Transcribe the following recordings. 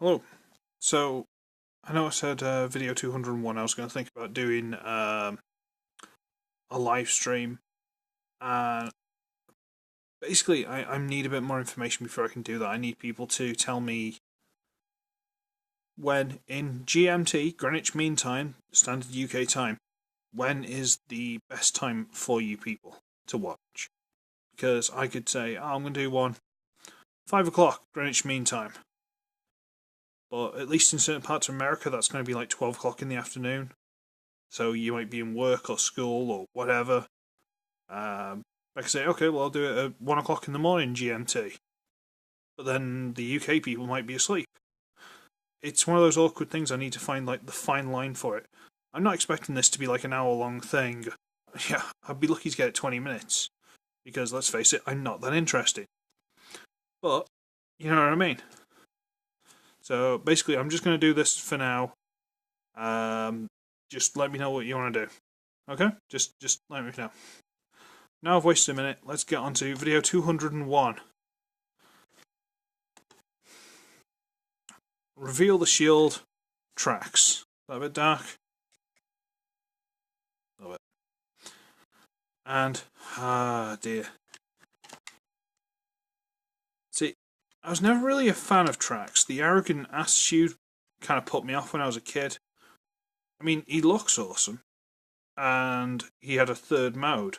Hello. So, I know I said video 201 I was going to think about doing a live stream. And basically, I need a bit more information before I can do that. I need people to tell me when, in GMT, Greenwich Mean Time, Standard UK Time, when is the best time for you people to watch. Because I could say, oh, I'm going to do one 5 o'clock Greenwich Mean Time. But at least in certain parts of America, that's going to be like 12 o'clock in the afternoon. So you might be in work or school or whatever. I can say, okay, well, I'll do it at 1 o'clock in the morning GMT. But then the UK people might be asleep. It's one of those awkward things. I need to find like the fine line for it. I'm not expecting this to be like an hour-long thing. Yeah, I'd be lucky to get it 20 minutes. Because, let's face it, I'm not that interesting. But, you know what I mean? So, basically, I'm just going to do this for now. Just let me know what you want to do. Okay? Just let me know. Now I've wasted a minute, let's get on to video 201. Reveal the shield tracks. A bit dark. A little bit. And, dear. See, I was never really a fan of tracks. The arrogant attitude kind of put me off when I was a kid. I mean, he looks awesome. And he had a third mode.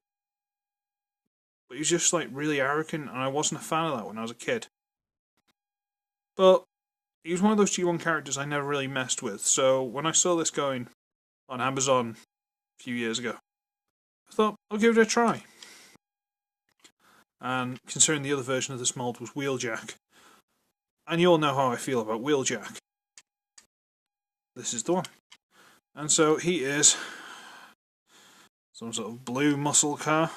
But he was just like really arrogant, and I wasn't a fan of that when I was a kid. But he was one of those G1 characters I never really messed with, so when I saw this going on Amazon a few years ago, I thought, I'll give it a try. And considering the other version of this mold was Wheeljack, and you all know how I feel about Wheeljack, this is the one. And so he is some sort of blue muscle car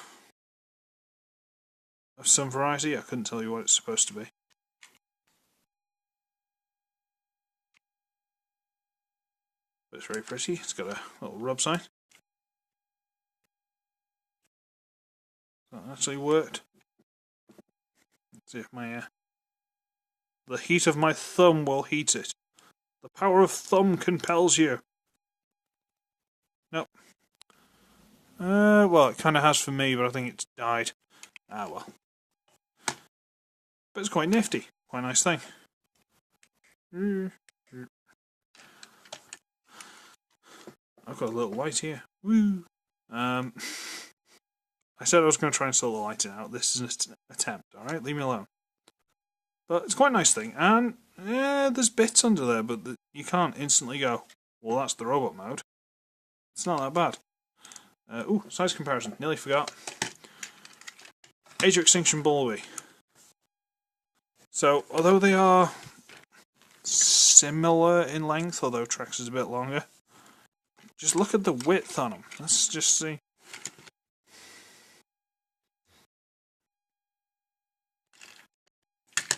of some variety. I couldn't tell you what it's supposed to be. But it's very pretty. It's got a little rub sign. That actually worked. Let's see if my the heat of my thumb will heat it. The power of thumb compels you. Nope. Well, it kind of has for me, but I think it's died. Ah, well. But it's quite nifty. Quite a nice thing. I've got a little light here. Woo! I said I was going to try and sort the lighting out. This is an attempt, alright? Leave me alone. But it's quite a nice thing. And, there's bits under there, but you can't instantly go, well, that's the robot mode. It's not that bad. Size comparison. Nearly forgot. Age of Extinction Bumblebee. So, although they are similar in length, although Trex is a bit longer, just look at the width on them. Let's just see.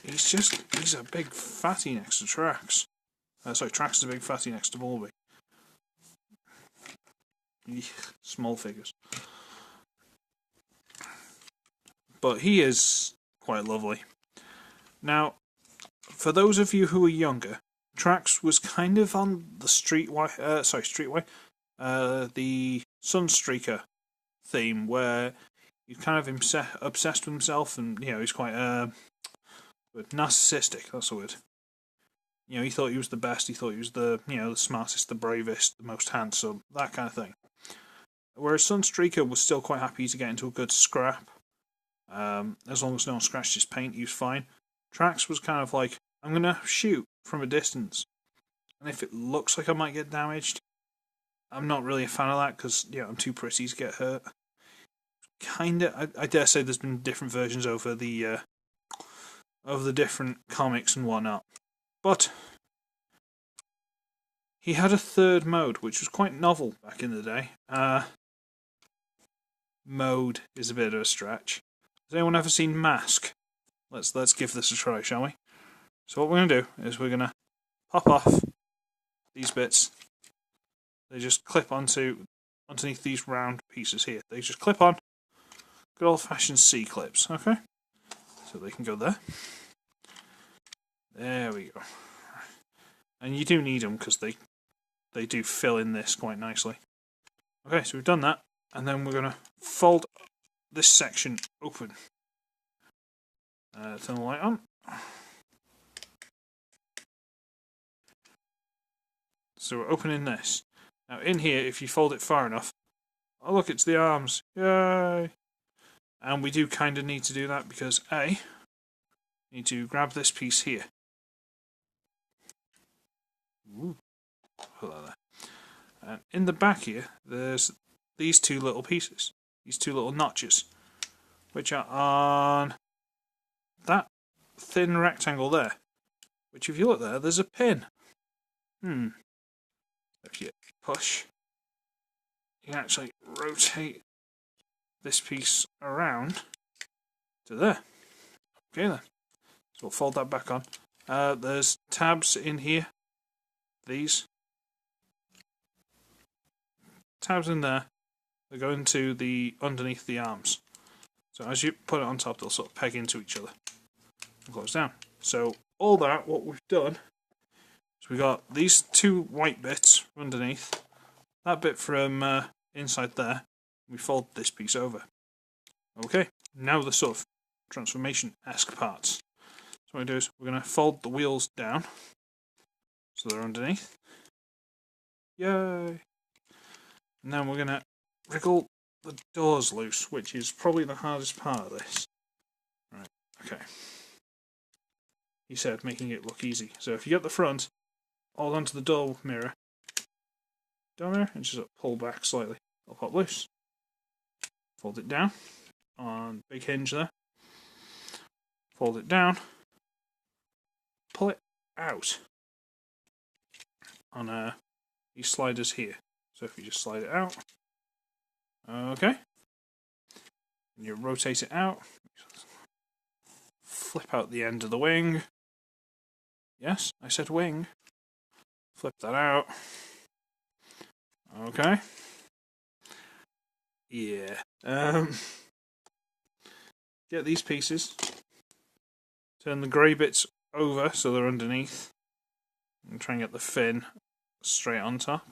He's a big fatty next to Trax. Sorry, Trax is a big fatty next to Bumblebee. Small figures. But he is quite lovely. Now, for those of you who are younger, Trax was kind of on the the Sunstreaker theme, where he's kind of obsessed with himself, and he's quite narcissistic. That's the word. He thought he was the best. He thought he was the the smartest, the bravest, the most handsome, that kind of thing. Whereas Sunstreaker was still quite happy to get into a good scrap. As long as no one scratched his paint, he was fine. Trax was kind of like, I'm going to shoot from a distance. And if it looks like I might get damaged, I'm not really a fan of that because, I'm too pretty to get hurt. Kinda, I dare say there's been different versions over the different comics and whatnot. But he had a third mode, which was quite novel back in the day. Mode is a bit of a stretch. Has anyone ever seen Mask? Let's give this a try, shall we? So what we're going to do is we're going to pop off these bits. They just clip underneath these round pieces here. They just clip on. Good old-fashioned C-clips, okay? So they can go there. There we go. And you do need them because they do fill in this quite nicely. Okay, so we've done that, and then we're going to fold this section open. Turn the light on. So we're opening this. Now in here, if you fold it far enough, oh look, it's the arms. Yay! And we do kind of need to do that because you need to grab this piece here. Ooh. Hello there. And in the back here, there's these two little pieces, these two little notches, which are on that thin rectangle there. Which, if you look there, there's a pin. If you push, you can actually rotate this piece around to there. Okay then. So we'll fold that back on. There's tabs in here. These tabs in there. They're going to the underneath the arms. So as you put it on top, they'll sort of peg into each other and close down. So all that, what we've done is we got these two white bits underneath. That bit from inside there. We fold this piece over. Okay, now the sort of transformation-esque parts. So what we do is we're going to fold the wheels down so they're underneath. Yay! And then we're going to wriggle the doors loose, which is probably the hardest part of this. Right, okay. He said, making it look easy. So if you get the front, hold onto the door mirror, and just pull back slightly. It'll pop loose. Fold it down on big hinge there. Fold it down. Pull it out on these sliders here. So if you just slide it out, okay, and you rotate it out, flip out the end of the wing. Yes, I said wing. Flip that out. Okay. Yeah. Get these pieces. Turn the grey bits over so they're underneath. And try and get the fin straight on top.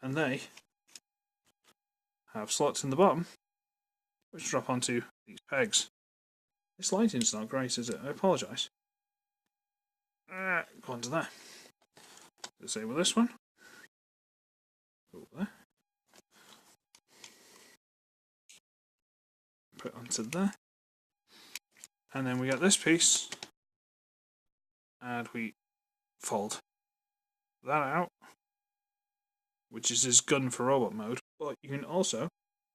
And they have slots in the bottom which drop onto these pegs. This lighting's not great, is it? I apologise. Go on to there. The same with this one. Over there. Put onto there. And then we get this piece. And we fold that out. Which is his gun for robot mode. But you can also,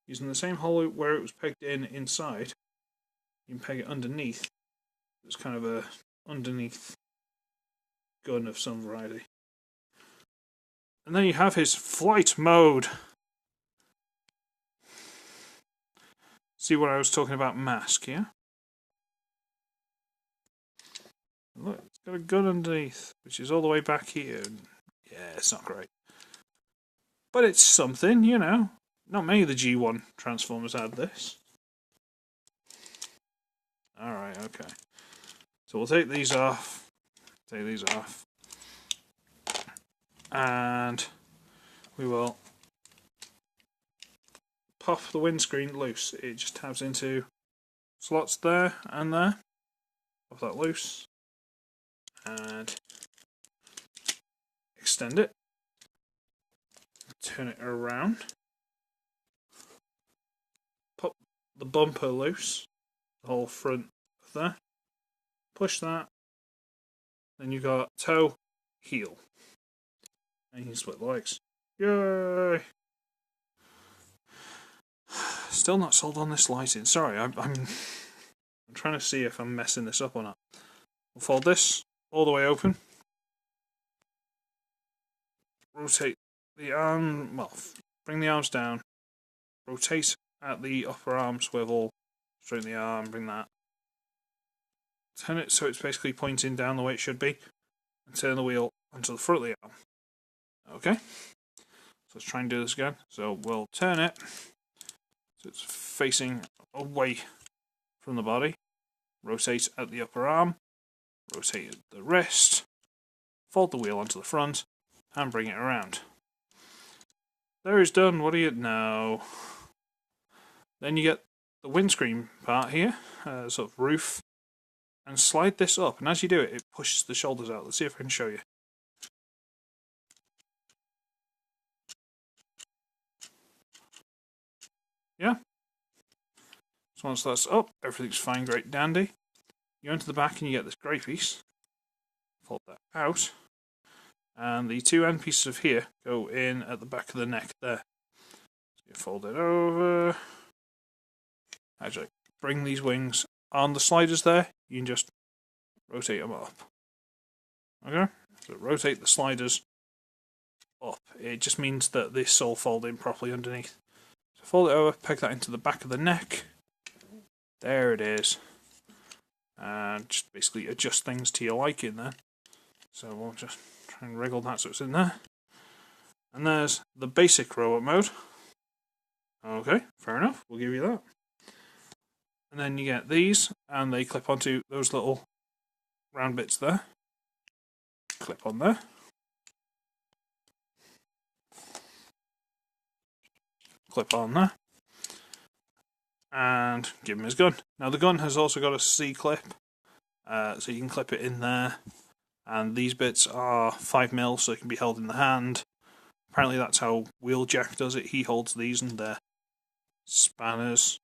using the same hole where it was pegged in inside, you can peg it underneath. It's kind of a underneath gun of some variety. And then you have his flight mode. See what I was talking about mask, yeah? Look, it's got a gun underneath, which is all the way back here. Yeah, it's not great. But it's something, you know. Not many of the G1 Transformers had this. Alright, okay. So we'll take these off. Take these off. And we will pop the windscreen loose. It just tabs into slots there and there. Pop that loose. And extend it. Turn it around. Pop the bumper loose. The whole front of there. Push that. Then you got toe, heel. And you can split the legs. Yay! Still not sold on this lighting. Sorry, I'm trying to see if I'm messing this up or not. We'll fold this all the way open. Rotate the arm, well, bring the arms down. Rotate at the upper arm swivel. Straighten the arm, bring that. Turn it so it's basically pointing down the way it should be. And turn the wheel onto the front of the arm. Okay. So let's try and do this again. So we'll turn it so it's facing away from the body. Rotate at the upper arm. Rotate at the wrist. fold the wheel onto the front, and bring it around. There is done. What do you know? Then you get the windscreen part here, sort of roof, and slide this up. And as you do it, it pushes the shoulders out. Let's see if I can show you. Yeah? So once that's up, everything's fine, great dandy. You go into the back and you get this grey piece. Fold that out. And the two end pieces of here go in at the back of the neck there. So you fold it over. Actually, bring these wings on the sliders there. You can just rotate them up. Okay? So rotate the sliders up. It just means that this all fold in properly underneath. So fold it over, peg that into the back of the neck. There it is. And just basically adjust things to your liking there. So we'll just try and wriggle that so it's in there. And there's the basic robot mode. Okay, fair enough, we'll give you that. And then you get these, and they clip onto those little round bits there. Clip on there. Clip on there. And give him his gun. Now the gun has also got a C-clip, so you can clip it in there. And these bits are 5mm, so it can be held in the hand. Apparently that's how Wheeljack does it. He holds these and they're spanners.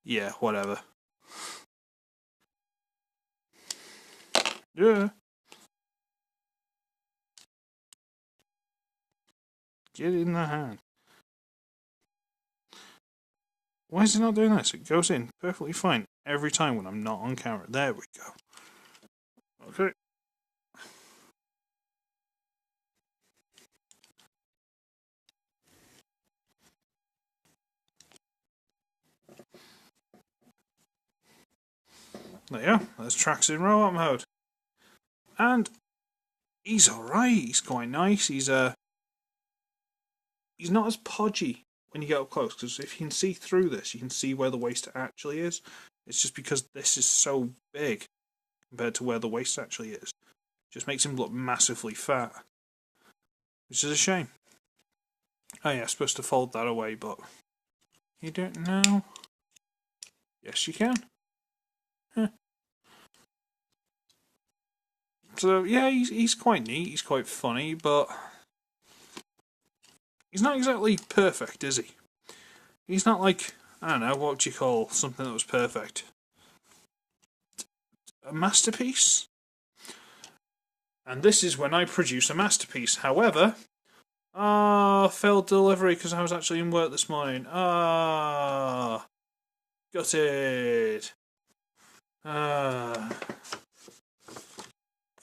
Yeah, whatever. Yeah. Get in the hand. Why is it not doing this? It goes in perfectly fine every time when I'm not on camera. There we go. Okay. There you go. There's tracks in robot mode. And he's alright. He's quite nice. He's not as podgy when you get up close, because if you can see through this, you can see where the waist actually is. It's just because this is so big compared to where the waist actually is. Just makes him look massively fat. Which is a shame. Oh yeah, supposed to fold that away, but you don't know. Yes, you can. Huh. So yeah, he's quite neat, he's quite funny, but he's not exactly perfect, is he? He's not like, I don't know, what would you call something that was perfect? A masterpiece? And this is when I produce a masterpiece. However, failed delivery because I was actually in work this morning. Gutted.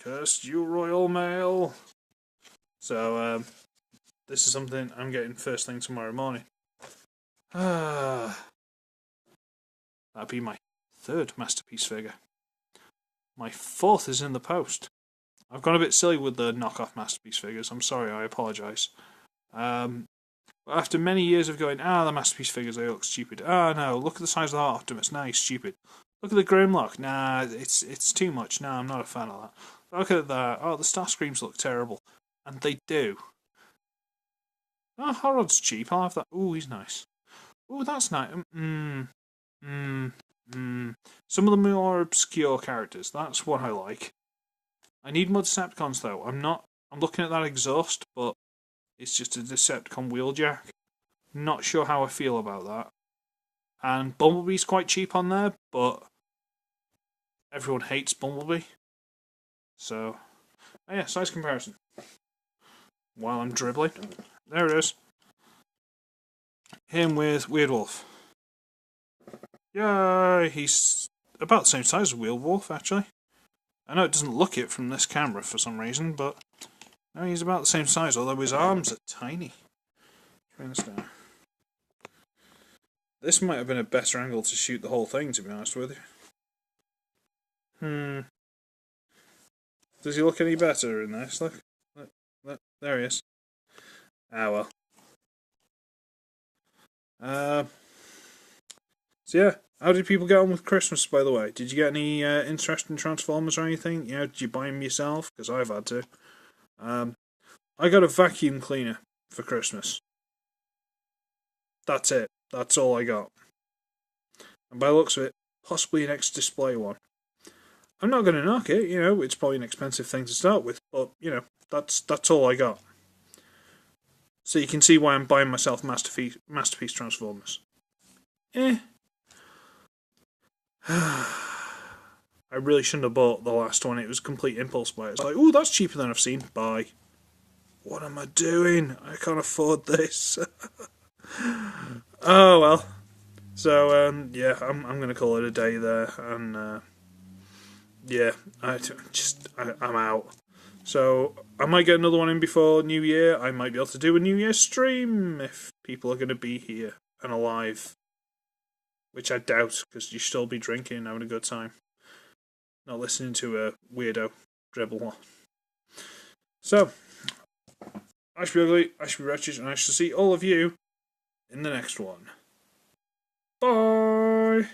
Cursed you, Royal Mail. So, this is something I'm getting first thing tomorrow morning. That'd be my third masterpiece figure. My fourth is in the post. I've gone a bit silly with the knockoff masterpiece figures. I'm sorry, I apologise. After many years of going, the masterpiece figures, they look stupid. No, look at the size of the Optimus. Nah, he's stupid. Look at the Grimlock. Nah, it's too much. Nah, I'm not a fan of that. Look at that. Oh, the Starscreams look terrible. And they do. Oh, Horod's cheap. I'll have that. Ooh, he's nice. Ooh, that's nice. Some of the more obscure characters. That's what I like. I need more Decepticons though. I'm looking at that exhaust, but it's just a Decepticon Wheeljack. Not sure how I feel about that. And Bumblebee's quite cheap on there, but everyone hates Bumblebee. So, yeah, size comparison. While I'm dribbling. There it is. Him with Weird Wolf. Yay! He's about the same size as Weird Wolf, actually. I know it doesn't look it from this camera for some reason, but no, he's about the same size, although his arms are tiny. Turn this down. This might have been a better angle to shoot the whole thing, to be honest with you. Does he look any better in this? Look. There he is. Well. So yeah, How did people get on with Christmas, by the way? Did you get any interesting Transformers or anything? Did you buy them yourself? Because I've had to. I got a vacuum cleaner for Christmas. That's it. That's all I got. And by the looks of it, possibly an X-Display one. I'm not going to knock it, it's probably an expensive thing to start with, but, that's all I got. So you can see why I'm buying myself Masterpiece Transformers. I really shouldn't have bought the last one. It was a complete impulse buy. It's like, oh, that's cheaper than I've seen. Buy. What am I doing? I can't afford this. Oh, well. So, yeah, I'm going to call it a day there. And, yeah, I'm out. So, I might get another one in before New Year. I might be able to do a New Year stream if people are going to be here and alive. Which I doubt, because you still be drinking and having a good time. Not listening to a weirdo dribble on. So, I should be ugly, I should be wretched, and I shall see all of you in the next one. Bye!